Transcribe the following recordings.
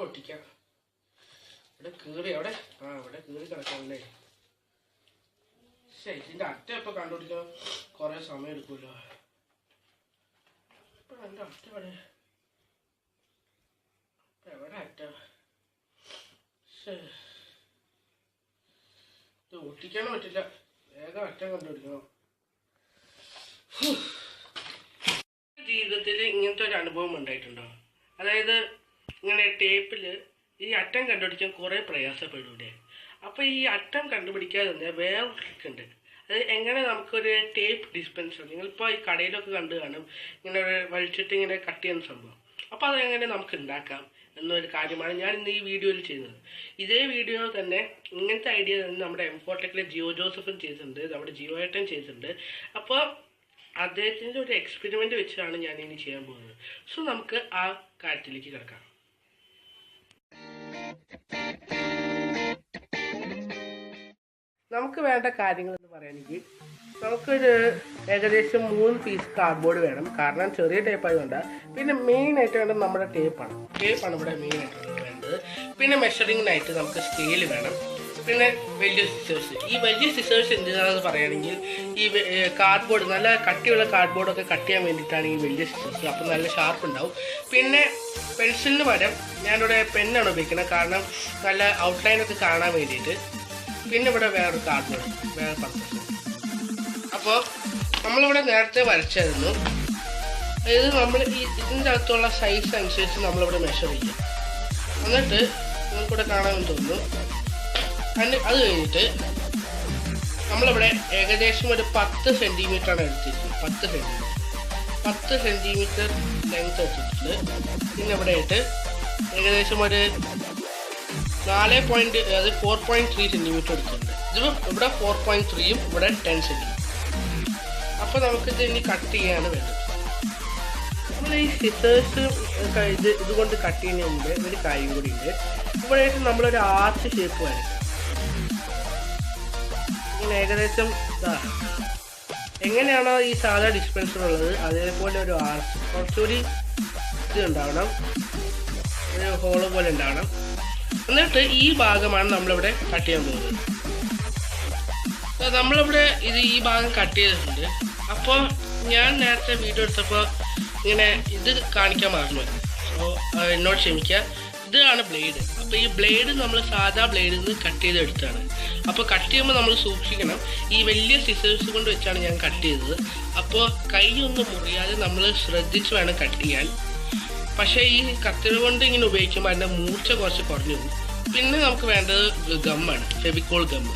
ഒട്ടിക്കാം. ഇവിടെ കീറി അവിടെ ഇവിടെ കീറി കിടക്കാമല്ലേ. ശരി, ഇതിൻ്റെ അറ്റ ഇപ്പം കണ്ടുപിടിക്കാൻ കുറേ സമയം എടുക്കുമല്ലോ. ഇപ്പം എൻ്റെ അറ്റ എവിടെ അറ്റ? ശരി, ഇത് ഒട്ടിക്കാനും പറ്റില്ല. വേഗം അറ്റം കണ്ടുപിടിക്കണം. ജീവിതത്തിൽ ഇങ്ങനത്തെ ഒരു അനുഭവം ഉണ്ടായിട്ടുണ്ടോ? അതായത് ഇങ്ങനെ ടേപ്പിൽ ഈ അറ്റം കണ്ടുപിടിക്കാൻ കുറേ പ്രയാസപ്പെടൂലേ? അപ്പോൾ ഈ അറ്റം കണ്ടുപിടിക്കാതെ തന്നെ വേറെ ട്രിക്ക് ഉണ്ട്. അത് എങ്ങനെ നമുക്കൊരു ടേപ്പ് ഡിസ്പെൻസർ, നിങ്ങളിപ്പോൾ ഈ കടയിലൊക്കെ കണ്ടു കാണും, ഇങ്ങനെ ഒരു വലിച്ചിട്ട് ഇങ്ങനെ കട്ട് ചെയ്യുന്ന സംഭവം. അപ്പോൾ അതെങ്ങനെ നമുക്ക് ഉണ്ടാക്കാം എന്നൊരു കാര്യമാണ് ഞാൻ ഇന്ന് ഈ വീഡിയോയിൽ ചെയ്യുന്നത്. ഇതേ വീഡിയോ തന്നെ ഇങ്ങനത്തെ ഐഡിയ തന്നെ നമ്മുടെ M4TECHലെ ജിയോ ജോസഫും ചെയ്തിട്ടുണ്ട്, നമ്മുടെ ജിയോ ഏട്ടൻ ചെയ്തിട്ടുണ്ട്. അപ്പോൾ അദ്ദേഹത്തിൻ്റെ ഒരു എക്സ്പെരിമെൻ്റ് വെച്ചാണ് ഞാൻ ഇനി ചെയ്യാൻ പോകുന്നത്. സോ നമുക്ക് ആ കാര്യത്തിലേക്ക് കിടക്കാം. നമുക്ക് വേണ്ട കാര്യങ്ങൾ എന്ന് പറയുകയാണെങ്കിൽ നമുക്കൊരു ഏകദേശം 3 പീസ് കാർഡ്ബോർഡ് വേണം. കാരണം ചെറിയ ടേപ്പ് ആയതുകൊണ്ട്. പിന്നെ മെയിനായിട്ട് വേണ്ടത് നമ്മുടെ ടേപ്പാണ് ഇവിടെ മെയിനായിട്ട് വേണ്ടത്. പിന്നെ മെഷറിങ്ങിനായിട്ട് നമുക്ക് സ്കെയിൽ വേണം. പിന്നെ വലിയ സിസേഴ്സ്. ഈ വലിയ സിസേഴ്സ് എന്തിനാണെന്ന് പറയുകയാണെങ്കിൽ ഈ കാർഡ്ബോർഡ്, നല്ല കട്ടിയുള്ള കാർഡ്ബോർഡൊക്കെ കട്ട് ചെയ്യാൻ വേണ്ടിയിട്ടാണ് ഈ വലിയ സിസേഴ്സ്. അപ്പോൾ നല്ല ഷാർപ്പ് ഉണ്ടാവും. പിന്നെ പെൻസിലിന് പകരം ഞാനിവിടെ പെന്നാണ് ഉപയോഗിക്കുന്നത്, കാരണം നല്ല ഔട്ട്ലൈനൊക്കെ കാണാൻ വേണ്ടിയിട്ട്. പിന്നെ ഇവിടെ വേറൊരു കാർഡ്ബോർഡ്, വേറെ പർപ്പസ്. അപ്പോൾ നമ്മളിവിടെ നേരത്തെ വരച്ചായിരുന്നു. അതായത് നമ്മൾ ഇതിൻ്റെ അകത്തുള്ള സൈസ് അനുസരിച്ച് നമ്മളിവിടെ മെഷർ ചെയ്യും. എന്നിട്ട് നിങ്ങൾക്കിവിടെ കാണാമെന്ന് തോന്നുന്നു. അത് കഴിഞ്ഞിട്ട് നമ്മളിവിടെ ഏകദേശം ഒരു 10 സെൻറ്റിമീറ്ററാണ് എടുത്തിരിക്കുന്നത്. 10 സെൻറ്റിമീറ്റർ ലെങ്ത് എടുത്തിട്ടുണ്ട്. പിന്നെ ഇവിടെ ആയിട്ട് ഏകദേശം ഒരു 4.3 സെൻറ്റിമീറ്റർ എടുത്തിട്ടുണ്ട്. ഇത് ഇവിടെ 4.3യും ഇവിടെ 10 സെൻറ്റിമീറ്റർ. അപ്പോൾ നമുക്കിത് ഇനി കട്ട് ചെയ്യാണ് വേണ്ടത്. നമ്മൾ ഈ സിസേഴ്സ് ഇതുകൊണ്ട് കട്ട് ചെയ്യുന്നതിന് മുമ്പ് ഒരു കാര്യം കൂടി ഉണ്ട്. ഇവിടെ ആയിട്ട് നമ്മളൊരു ആർച്ച് ഷേപ്പ് വരയ്ക്കും. ഇങ്ങനെ ഏകദേശം എങ്ങനെയാണോ ഈ സാധാ ഡിസ്പെൻസർ ഉള്ളത് അതേപോലെ ഒരു ആർച്ച്, കുറച്ചുകൂടി ഇത് ഉണ്ടാവണം, ഒരു ഹോള് പോലെ ഉണ്ടാവണം. എന്നിട്ട് ഈ ഭാഗമാണ് നമ്മളിവിടെ കട്ട് ചെയ്യാൻ പോകുന്നത്. നമ്മളിവിടെ ഈ ഭാഗം കട്ട് ചെയ്തിട്ടുണ്ട്. അപ്പോൾ ഞാൻ നേരത്തെ വീഡിയോ എടുത്തപ്പോൾ ഇങ്ങനെ ഇത് കാണിക്കാൻ മറന്നു. സോ എന്നോട് ക്ഷമിക്കുക. ഇതാണ് ബ്ലേഡ്. അപ്പോൾ ഈ ബ്ലേഡ് നമ്മൾ സാധാ ബ്ലേഡിൽ നിന്ന് കട്ട് ചെയ്തെടുത്താണ്. അപ്പോൾ കട്ട് ചെയ്യുമ്പോൾ നമ്മൾ സൂക്ഷിക്കണം. ഈ വലിയ സിസേഴ്സ് കൊണ്ട് വെച്ചാണ് ഞാൻ കട്ട് ചെയ്തത്. അപ്പോൾ കൈ ഒന്നും മുറിയാതെ നമ്മൾ ശ്രദ്ധിച്ച് വേണം കട്ട് ചെയ്യാൻ. പക്ഷേ ഈ കത്തിരി കൊണ്ട് ഇങ്ങനെ ഉപയോഗിക്കുമ്പോൾ അതിൻ്റെ മൂർച്ച കുറച്ച് കുറഞ്ഞു പോകും. പിന്നെ നമുക്ക് വേണ്ടത് ഗമ്മാണ്, ഫെവിക്കോൾ ഗമ്മ്.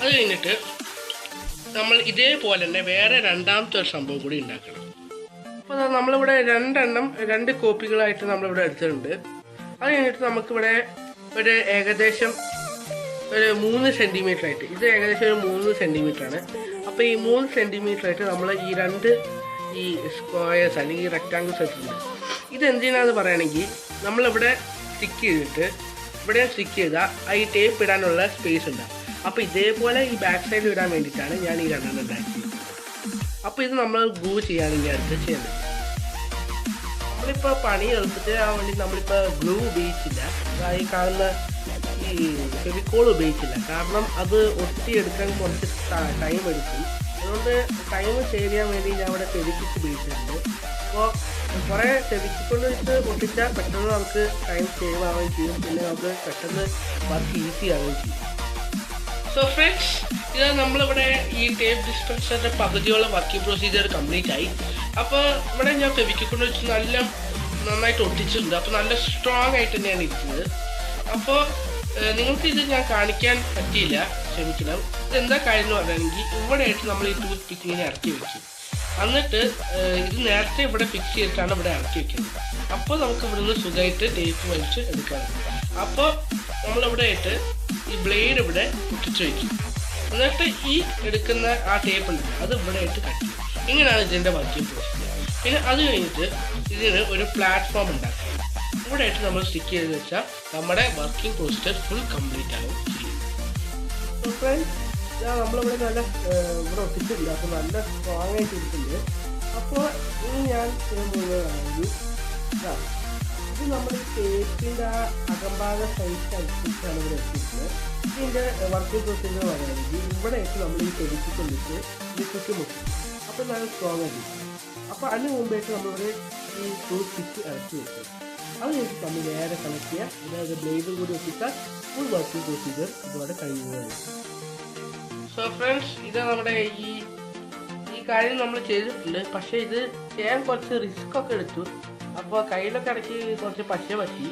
അത് കഴിഞ്ഞിട്ട് നമ്മൾ ഇതേപോലെ തന്നെ വേറെ രണ്ടാമത്തെ ഒരു സംഭവം കൂടി ഉണ്ടാക്കണം. അപ്പോൾ നമ്മളിവിടെ 2 കോപ്പികളായിട്ട് നമ്മളിവിടെ എടുത്തിട്ടുണ്ട്. അത് കഴിഞ്ഞിട്ട് നമുക്കിവിടെ ഒരു ഏകദേശം ഒരു 3 സെൻറ്റിമീറ്റർ ആയിട്ട്, ഇത് ഏകദേശം ഒരു 3 സെൻറ്റിമീറ്ററാണ്. അപ്പോൾ ഈ 3 സെൻറ്റിമീറ്റർ ആയിട്ട് നമ്മൾ ഈ 2 ഈ സ്ക്വയേഴ്സ് അല്ലെങ്കിൽ റെക്റ്റാങ്കിൾസ് എടുത്തിട്ടുണ്ട്. ഇതെന്തിനാന്ന് പറയുകയാണെങ്കിൽ നമ്മളിവിടെ സ്റ്റിക്ക് ചെയ്തിട്ട് ഇവിടെ സ്റ്റിക്ക് ചെയ്താൽ ഈ ടേപ്പ് ഇടാനുള്ള സ്പേസ് ഉണ്ടാകും. അപ്പോൾ ഇതേപോലെ ഈ ബാക്ക് സൈഡിൽ ഇടാൻ വേണ്ടിയിട്ടാണ് ഞാൻ ഈ 2 ഉണ്ടാക്കിയത്. അപ്പോൾ ഇത് നമ്മൾ ഗ്ലൂ ചെയ്യുകയാണെങ്കിൽ അടുത്ത് ചെയ്യുന്നത്. നമ്മളിപ്പോൾ പണി എളുപ്പത്തിൽ ആവാൻ വേണ്ടി നമ്മളിപ്പോൾ ഗ്ലൂ ഉപയോഗിച്ചില്ല, ഈ കാണുന്ന ഈ ഫെവിക്കോൾ ഉപയോഗിച്ചില്ല. കാരണം അത് ഒട്ടിയെടുക്കാൻ കുറച്ച് ടൈം എടുക്കും. അതുകൊണ്ട് ടൈം സേവ് ചെയ്യാൻ വേണ്ടി ഞാൻ ഇവിടെ ഫെവിക്വിക്ക് ഉപയോഗിച്ചിട്ടുണ്ട്. അപ്പോൾ കുറേ ഫെവിക്വിക്കൊണ്ട് വെച്ച് ഒട്ടിച്ചാൽ പെട്ടെന്ന് നമുക്ക് ടൈം സേവ് ആവുകയും ചെയ്യും. പിന്നെ നമുക്ക് പെട്ടെന്ന് വർക്ക് ഈസി ആവുകയും ചെയ്യും. സോ ഫ്രണ്ട്സ്, ഇത് നമ്മളിവിടെ ഈ ടേപ്പ് ഡിസ്പെൻസറിൻ്റെ പകുതിയുള്ള വർക്കിംഗ് പ്രൊസീജിയർ കംപ്ലീറ്റ് ആയി. അപ്പോൾ ഇവിടെ ഞാൻ ഫെവിക്വിക്കൊണ്ട് വെച്ച് നന്നായിട്ട് ഒട്ടിച്ചിട്ടുണ്ട്. അപ്പോൾ നല്ല സ്ട്രോങ് ആയിട്ട് തന്നെയാണ് ഇരിക്കുന്നത്. അപ്പോൾ നിങ്ങൾക്കിത് ഞാൻ കാണിക്കാൻ പറ്റിയില്ല, ക്ഷമിക്കണം. ഇതെന്താ കാര്യം എന്ന് പറയുകയാണെങ്കിൽ ഇവിടെ ആയിട്ട് നമ്മൾ ഈ ടൂത്ത് പിക്ക് ഇങ്ങനെ ഇറക്കി വെക്കും. എന്നിട്ട് ഇത് നേരത്തെ ഇവിടെ ഫിക്സ് ചെയ്തിട്ടാണ് ഇവിടെ ഇറക്കി വെക്കുന്നത്. അപ്പോൾ നമുക്ക് ഇവിടുന്ന് സുഖമായിട്ട് ടേപ്പ് വലിച്ച് എടുക്കാം. അപ്പോൾ നമ്മളിവിടെ ആയിട്ട് ഈ ബ്ലേഡ് ഇവിടെ ഒട്ടിച്ച് വയ്ക്കും. എന്നിട്ട് ഈ എടുക്കുന്ന ആ ടേപ്പ് ഉണ്ട് അത് ഇവിടെ ആയിട്ട് കട്ട് ചെയ്യും. ഇങ്ങനെയാണ് ഇതിൻ്റെ വർക്കിംഗ് പ്രൊസീജിയർ. പിന്നെ അത് കഴിഞ്ഞിട്ട് ഇതിന് ഒരു പ്ലാറ്റ്ഫോം ഉണ്ടാക്കും. ഇവിടെ ആയിട്ട് നമ്മൾ സ്റ്റിക്ക് ചെയ്ത് വെച്ചാൽ നമ്മുടെ വർക്കിംഗ് പ്രൊസീജിയർ ഫുൾ കംപ്ലീറ്റ് ആകും ചെയ്യും. ഫ്രണ്ട്സ്, നമ്മളിവിടെ നല്ല ഇവിടെ ഒട്ടിച്ചിട്ടുണ്ട്. അപ്പോൾ നല്ല സ്ട്രോങ് ആയിട്ട് ഇരിക്കുന്നത്. അപ്പോൾ ഇനി ഞാൻ ചെയ്യാൻ പോകുന്നതാണെങ്കിൽ ഇത് നമ്മൾ ടേപ്പിൻ്റെ ആ അകംഭാഗ സൈസ് അനുസരിച്ചാണ് ഇവിടെ എത്തിക്കുന്നത്. ഇതിൻ്റെ വർക്കിംഗ് പ്രൊസീജിയർ പറയുകയാണെങ്കിൽ ഇവിടെയൊക്കെ നമ്മൾ ഈ ചെടിക്ക് കൊണ്ടിട്ട് ഇത് ചുറ്റുമുട്ടും. അപ്പോൾ നല്ല സ്ട്രോങ് ആയിരിക്കും. അപ്പോൾ അതിന് മുമ്പായിട്ട് നമ്മളിവിടെ ഈ ടൂത്ത് പിക്ക് ഇറക്കി വെക്കും. അത് കഴിഞ്ഞിട്ട് നമ്മൾ നേരെ കണക്ട് ചെയ്യുക. അതായത് ബ്ലേഡും കൂടി ഒട്ടിച്ചാൽ ഫുൾ വർക്കിംഗ് പ്രൊസീജിയർ ഇതോടെ കഴിയുന്നതായിരിക്കും. സോ ഫ്രണ്ട്സ്, ഇത് നമ്മുടെ ഈ കാര്യം നമ്മൾ ചെയ്തിട്ടുണ്ട്. പക്ഷേ ഇത് ചെയ്യാൻ കുറച്ച് റിസ്ക് ഒക്കെ എടുത്തു. അപ്പോൾ കയ്യിലൊക്കെ ഇടയ്ക്ക് കുറച്ച് പറ്റി.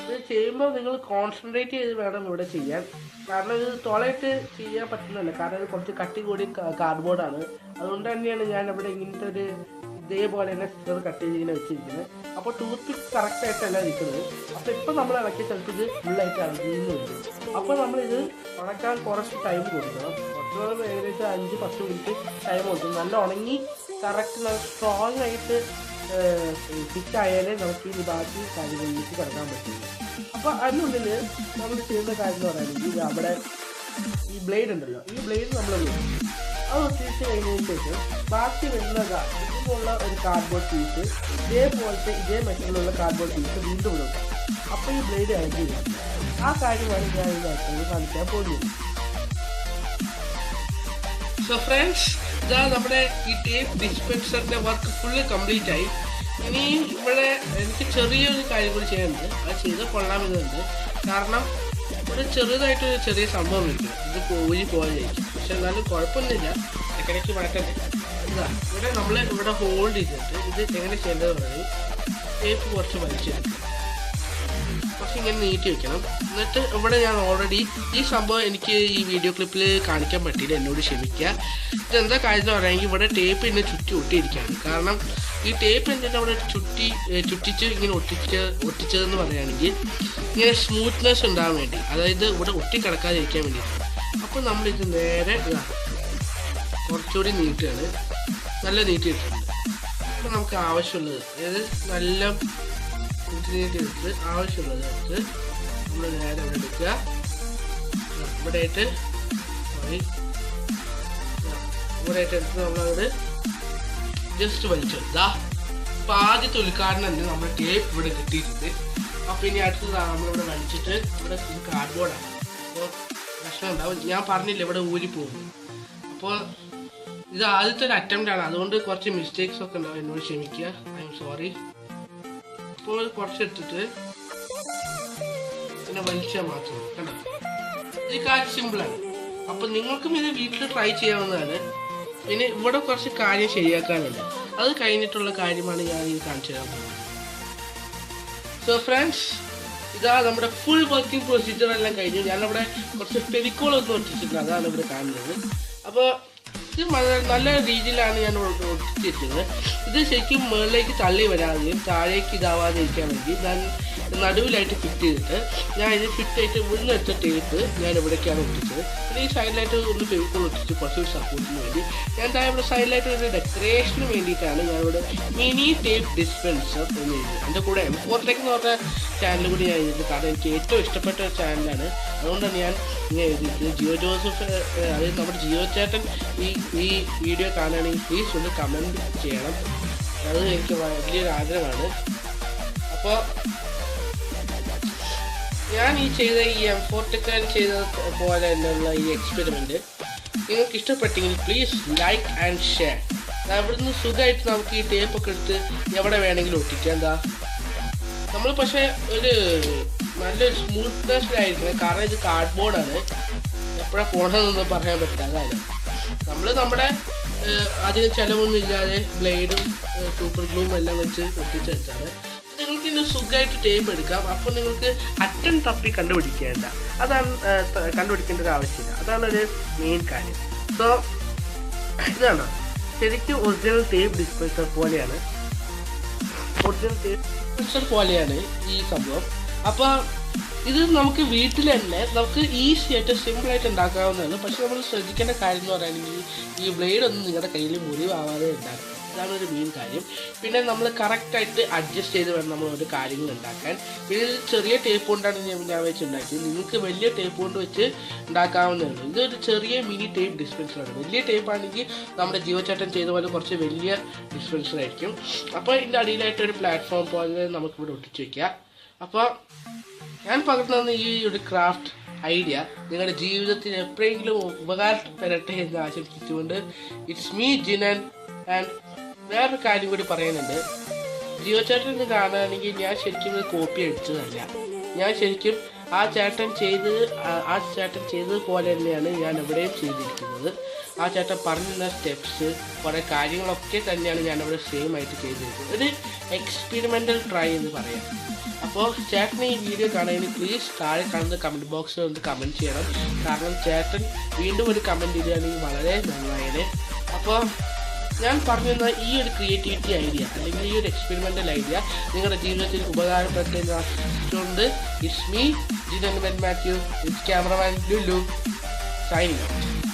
ഇത് ചെയ്യുമ്പോൾ നിങ്ങൾ കോൺസെൻട്രേറ്റ് ചെയ്ത് വേണം ഇവിടെ ചെയ്യാൻ. കാരണം ഇത് തോളയിട്ട് ചെയ്യാൻ പറ്റുന്നില്ല. കാരണം ഇത് കുറച്ച് കട്ടി കൂടി കാർഡ്ബോർഡാണ്. അതുകൊണ്ട് തന്നെയാണ് ഞാൻ ഇവിടെ ഇങ്ങനത്തെ ഒരു ഇതേപോലെ തന്നെ സ്റ്റിക്കർ കട്ട് ചെയ്ത് ഇങ്ങനെ വെച്ചിരിക്കുന്നത്. അപ്പോൾ ടൂത്ത് പിക്ക് കറക്റ്റായിട്ടല്ല ഇരിക്കുന്നത്. അപ്പോൾ ഇപ്പോൾ നമ്മൾ ഇളക്കിയ സ്ഥലത്ത് ഇത് ഫുള്ളായിട്ട് ഇറങ്ങിയുന്നുണ്ട്. അപ്പോൾ നമ്മളിത് ഉണക്കാൻ കുറച്ച് ടൈം കൊടുക്കണം. കുറച്ച് ഏകദേശം 5-10 മിനിറ്റ് ടൈം കൊടുക്കും. നല്ല ഉണങ്ങി കറക്റ്റ് നല്ല സ്ട്രോങ് ആയിട്ട് പിക്കായാലേ നമുക്ക് ഈ ബാക്കി കാര്യങ്ങളിലേക്ക് കിടക്കാൻ പറ്റും. അപ്പോൾ അതിനുള്ളിൽ നമ്മൾ ചെയ്യുന്ന കാര്യം എന്ന് പറയുകയാണെങ്കിൽ അവിടെ ഈ ബ്ലേഡ് ഉണ്ടല്ലോ, ഈ ബ്ലേഡ് നമ്മൾ അത് ഒട്ടിച്ച് കഴിഞ്ഞതിന് ശേഷം ബാക്കി വരുന്ന ഇതിനുള്ള ഒരു കാർഡ്ബോർഡ് പീസ് ഇതേ മെറ്റീരിയലുള്ള കാർഡ്ബോർഡ് പീസ് വീണ്ടും ഇടുക. അപ്പോൾ ഈ ബ്ലേഡ് ആയിട്ട് ചെയ്യും. ആ കാര്യമാണ് ഞാൻ ഈ കാണിക്കാൻ പോകുന്നത്. സോ ഫ്രണ്ട്സ്, ഇതാ നമ്മുടെ ഈ ടേപ്പ് ഡിസ്പെൻസറിൻ്റെ വർക്ക് ഫുള്ള് കംപ്ലീറ്റ് ആയി. ഇനി ഇവിടെ എനിക്ക് ചെറിയൊരു കാര്യം കൂടി ചെയ്യാനുണ്ട്. അത് ചെയ്ത് കൊള്ളാമെന്നുണ്ട്. കാരണം ഇവിടെ ചെറിയ സംഭവം വയ്ക്കും. ഇത് ഊരി പോകാനായിരിക്കും. പക്ഷെ എന്നാലും കുഴപ്പമൊന്നുമില്ല. ഇടയ്ക്കിടയ്ക്ക് മാറ്റണ്ടേ. ഇതാ ഇവിടെ ഹോൾഡ് ചെയ്തിട്ട് ഇത് എങ്ങനെ ചെയ്യേണ്ടതെന്ന് പറഞ്ഞാൽ ടേപ്പ് കുറച്ച് വലിച്ചെടുക്കും. കുറച്ച് ഇങ്ങനെ നീട്ടി വെക്കണം. എന്നിട്ട് ഇവിടെ ഞാൻ ഓൾറെഡി ഈ സംഭവം എനിക്ക് ഈ വീഡിയോ ക്ലിപ്പിൽ കാണിക്കാൻ പറ്റിയില്ല, എന്നോട് ക്ഷമിക്കുക. ഇതെന്താ കാര്യം എന്ന് പറയുകയാണെങ്കിൽ ഇവിടെ ടേപ്പ് എന്നെ ചുറ്റി ഒട്ടിയിരിക്കുകയാണ്. കാരണം ഈ ടേപ്പ് എന്തിനാണ് അവിടെ ചുറ്റിച്ച് ഇങ്ങനെ ഒട്ടിച്ചതെന്ന് പറയുകയാണെങ്കിൽ ഇങ്ങനെ സ്മൂത്ത്നെസ് ഉണ്ടാകാൻ വേണ്ടി, അതായത് ഇവിടെ ഒട്ടിക്കിടക്കാതിരിക്കാൻ വേണ്ടിയിട്ടാണ്. അപ്പോൾ നമ്മളിത് നേരെ കുറച്ചുകൂടി നീട്ടുകയാണ്. നല്ല നീട്ടിയിട്ടുണ്ട്. അപ്പോൾ നമുക്ക് ആവശ്യമുള്ളത്, അതായത് നല്ല നീട്ടിയെടുത്ത് ആവശ്യമുള്ളത് എടുത്ത് നമ്മൾ നേരെ ഇവിടെ എടുക്കുക. ഇവിടെയായിട്ട് എടുത്ത് നമ്മളവിടെ ജസ്റ്റ് വലിച്ചെടുക്കുക. അപ്പോൾ ആദ്യത്തെ ഉദ്ഘാടനം തന്നെ നമ്മുടെ ടേപ്പ് ഇവിടെ കിട്ടിയിട്ടുണ്ട്. അപ്പോൾ ഇനി അടുത്തതാണ് നമ്മളിവിടെ വലിച്ചിട്ട് ഇവിടെ കാർഡ്ബോർഡാണ്. അപ്പോൾ പ്രശ്നം ഉണ്ടാവും. ഞാൻ പറഞ്ഞില്ല ഇവിടെ ഊരിപ്പോകും. അപ്പോൾ ഇത് ആദ്യത്തെ ഒരു അറ്റംപ്റ്റാണ്. അതുകൊണ്ട് കുറച്ച് മിസ്റ്റേക്സ് ഒക്കെ ഉണ്ടാവും. എന്നോട് ക്ഷമിക്കുക. I am sorry. അപ്പോൾ കുറച്ചെടുത്തിട്ട് പിന്നെ വലിച്ചാൽ മാത്രം കണ്ടോ. ഈ കാര്യം സിമ്പിളാണ്. അപ്പോൾ നിങ്ങൾക്കും ഇത് വീട്ടിൽ ട്രൈ ചെയ്യാവുന്നതാണ്. പിന്നെ ഇവിടെ കുറച്ച് കാര്യം ശരിയാക്കാനുണ്ട്. അത് കഴിഞ്ഞിട്ടുള്ള കാര്യമാണ് ഞാൻ ഈ കാണിച്ചു തരാൻ പോകുന്നത്. സോ ഫ്രണ്ട്സ്, ഇതാ നമ്മുടെ ഫുൾ വർക്കിംഗ് പ്രൊസീജിയർ എല്ലാം കഴിഞ്ഞു. ഞാനവിടെ കുറച്ച് ഫെവിക്കോളൊന്നും ഒട്ടിച്ചിട്ടുണ്ട്. അതാണ് ഇവിടെ കാണുന്നത്. അപ്പോൾ ഇത് നല്ല രീതിയിലാണ് ഞാൻ ഒട്ടിച്ചിരിക്കുന്നത്. ഇത് ശരിക്കും മുകളിലേക്ക് തള്ളി വരാതെയും താഴേക്ക് ഇതാവാതെ ഇരിക്കാൻ വേണ്ടി ഞാൻ നടുവിലായിട്ട് ഫിറ്റ് ചെയ്തിട്ട് ഞാൻ ഇത് ഫിറ്റായിട്ട് മുന്നെടുത്ത ടേപ്പ് ഞാൻ ഇവിടേക്കാണ് ഒട്ടിച്ചത്. പിന്നെ ഈ സൈഡിലായിട്ട് ഒന്ന് ഫെവിക്കോൾ ഒട്ടിച്ച് കുറച്ചൊരു സപ്പോർട്ടിന് വേണ്ടി ഞാൻ ഇവിടെ സൈഡിലായിട്ട് ഒരു ഡെക്കറേഷന് വേണ്ടിയിട്ടാണ് ഞാനിവിടെ മിനി ടേപ്പ് ഡിസ്പെൻസർ എന്ന് എഴുതി. എൻ്റെ കൂടെ M4TECH എന്ന് പറഞ്ഞ ചാനൽ കൂടി ഞാൻ എഴുതിയിട്ടുണ്ട്. കാരണം എനിക്ക് ഏറ്റവും ഇഷ്ടപ്പെട്ട ഒരു ചാനലാണ്. അതുകൊണ്ടാണ് ഞാൻ ഇങ്ങനെ എഴുതിയിട്ട്. ജിയോ ജോസഫ്, അതായത് നമ്മുടെ ജിയോ ചേട്ടൻ ഈ വീഡിയോ കാണുകയാണെങ്കിൽ പ്ലീസ് ഒന്ന് കമൻറ്റ് ചെയ്യണം. അത് എനിക്ക് വലിയൊരു ആഗ്രഹമാണ്. അപ്പോൾ ഞാൻ ചെയ്ത ഈ M4TECH ചെയ്ത പോലെ തന്നെയുള്ള ഈ എക്സ്പെരിമെൻറ്റ് നിങ്ങൾക്ക് ഇഷ്ടപ്പെട്ടെങ്കിൽ പ്ലീസ് ലൈക്ക് ആൻഡ് ഷെയർ. അവിടുന്ന് സുഖമായിട്ട് നമുക്ക് ഈ ടേപ്പൊക്കെ എടുത്ത് എവിടെ വേണമെങ്കിലും ഒട്ടിക്കാം. എന്താ നമ്മൾ പക്ഷേ ഒരു നല്ലൊരു സ്മൂത്ത്നെസ്സിലായിരിക്കണം. കാരണം ഇത് കാർഡ്ബോർഡാണ്. എപ്പോഴാണ് പോകണമെന്നൊന്നും പറയാൻ പറ്റില്ല. അതായത് നമ്മുടെ അധികം ചിലവൊന്നും ഇല്ലാതെ ബ്ലേഡും സൂപ്പർ ഗ്ലൂവും എല്ലാം വെച്ച് ഒട്ടിച്ചെടുത്താണ്. നിങ്ങൾക്ക് ഇന്ന് സുഖമായിട്ട് ടേപ്പ് എടുക്കാം. അപ്പോൾ നിങ്ങൾക്ക് അറ്റം തപ്പി കണ്ടുപിടിക്കേണ്ട കണ്ടുപിടിക്കേണ്ട ഒരു ആവശ്യമില്ല. അതാണ് ഒരു മെയിൻ കാര്യം. സോ ഇതാണ് ശരിക്കും ഒറിജിനൽ ടേപ്പ് ഡിസ്പെൻസർ പോലെയാണ്. ഈ സംഭവം. അപ്പോൾ ഇത് നമുക്ക് വീട്ടിൽ തന്നെ നമുക്ക് ഈസി ആയിട്ട് സിമ്പിളായിട്ട് ഉണ്ടാക്കാവുന്നതാണ്. പക്ഷെ നമ്മൾ ശ്രദ്ധിക്കേണ്ട കാര്യം എന്ന് പറയുകയാണെങ്കിൽ ഈ ബ്ലേഡൊന്നും നിങ്ങളുടെ കയ്യിൽ മുറിവാവാതെ ഉണ്ടാക്കുക. ഇതാണ് ഒരു മെയിൻ കാര്യം. പിന്നെ നമ്മൾ കറക്റ്റായിട്ട് അഡ്ജസ്റ്റ് ചെയ്ത് വേണം നമ്മൾ ഒരു കാര്യങ്ങൾ ഉണ്ടാക്കാൻ. പിന്നെ ഇത് ചെറിയ ടേപ്പ് കൊണ്ടാണ് ഞാൻ വെച്ച് ഉണ്ടാക്കിയത്. നിങ്ങൾക്ക് വലിയ ടേപ്പ് കൊണ്ട് വെച്ച് ഉണ്ടാക്കാവുന്നതേ ഉള്ളൂ. ഇതൊരു ചെറിയ മിനി ടേപ്പ് ഡിസ്പെൻസറാണ്. വലിയ ടേപ്പ് ആണെങ്കിൽ നമ്മുടെ ജീവചേട്ടൻ ചെയ്ത പോലെ കുറച്ച് വലിയ ഡിസ്പെൻസർ ആയിരിക്കും. അപ്പോൾ ഇതിൻ്റെ അടിയിലായിട്ട് ഒരു പ്ലാറ്റ്ഫോം പോലെ നമുക്കിവിടെ ഒട്ടിച്ച് വയ്ക്കാം. അപ്പോൾ ഞാൻ പകർന്നു ഈ ഒരു ക്രാഫ്റ്റ് ഐഡിയ നിങ്ങളുടെ ജീവിതത്തിന് എപ്പോഴെങ്കിലും ഉപകാരപ്പെടട്ടെ എന്ന് ആശംസിച്ചുകൊണ്ട് ഇറ്റ്സ് മീ ജിനൻ. ആൻഡ് വേറൊരു കാര്യം കൂടി പറയാനുണ്ട്. ജിയോ ചേട്ടൻ കാണുകയാണെങ്കിൽ ഞാൻ ശരിക്കും കോപ്പി അടിച്ചതല്ല. ഞാൻ ശരിക്കും ആ ചേട്ടൻ ചെയ്തതുപോലെ തന്നെയാണ് ഞാൻ എവിടെയും ചെയ്തിരിക്കുന്നത്. ആ ചേട്ടൻ പറഞ്ഞ സ്റ്റെപ്സ് കുറേ കാര്യങ്ങളൊക്കെ തന്നെയാണ് ഞാനവിടെ സെയിം ആയിട്ട് ചെയ്തിരിക്കുന്നത്. ഒരു എക്സ്പെരിമെൻ്റൽ ട്രൈ എന്ന് പറയാം. അപ്പോൾ ചേട്ടന് ഈ വീഡിയോ കാണുകയാണെങ്കിൽ പ്ലീസ് താഴെ കാണുന്ന കമൻറ്റ് ബോക്സിൽ ഒന്ന് കമൻറ്റ് ചെയ്യണം. കാരണം ചേട്ടൻ വീണ്ടും ഒരു കമൻറ്റ് ഇടുകയാണെങ്കിൽ വളരെ നന്നായത്. അപ്പോൾ ഞാൻ പറഞ്ഞിരുന്ന ഈ ഒരു ക്രിയേറ്റിവിറ്റി ഐഡിയ അല്ലെങ്കിൽ ഈ ഒരു എക്സ്പെരിമെൻ്റൽ ഐഡിയ നിങ്ങളുടെ ജീവിതത്തിൽ ഉപകാരപ്പെട്ടെന്ന് ആശിച്ചുകൊണ്ട് it's me Jinan Mathew, it's cameraman Lulu signing out.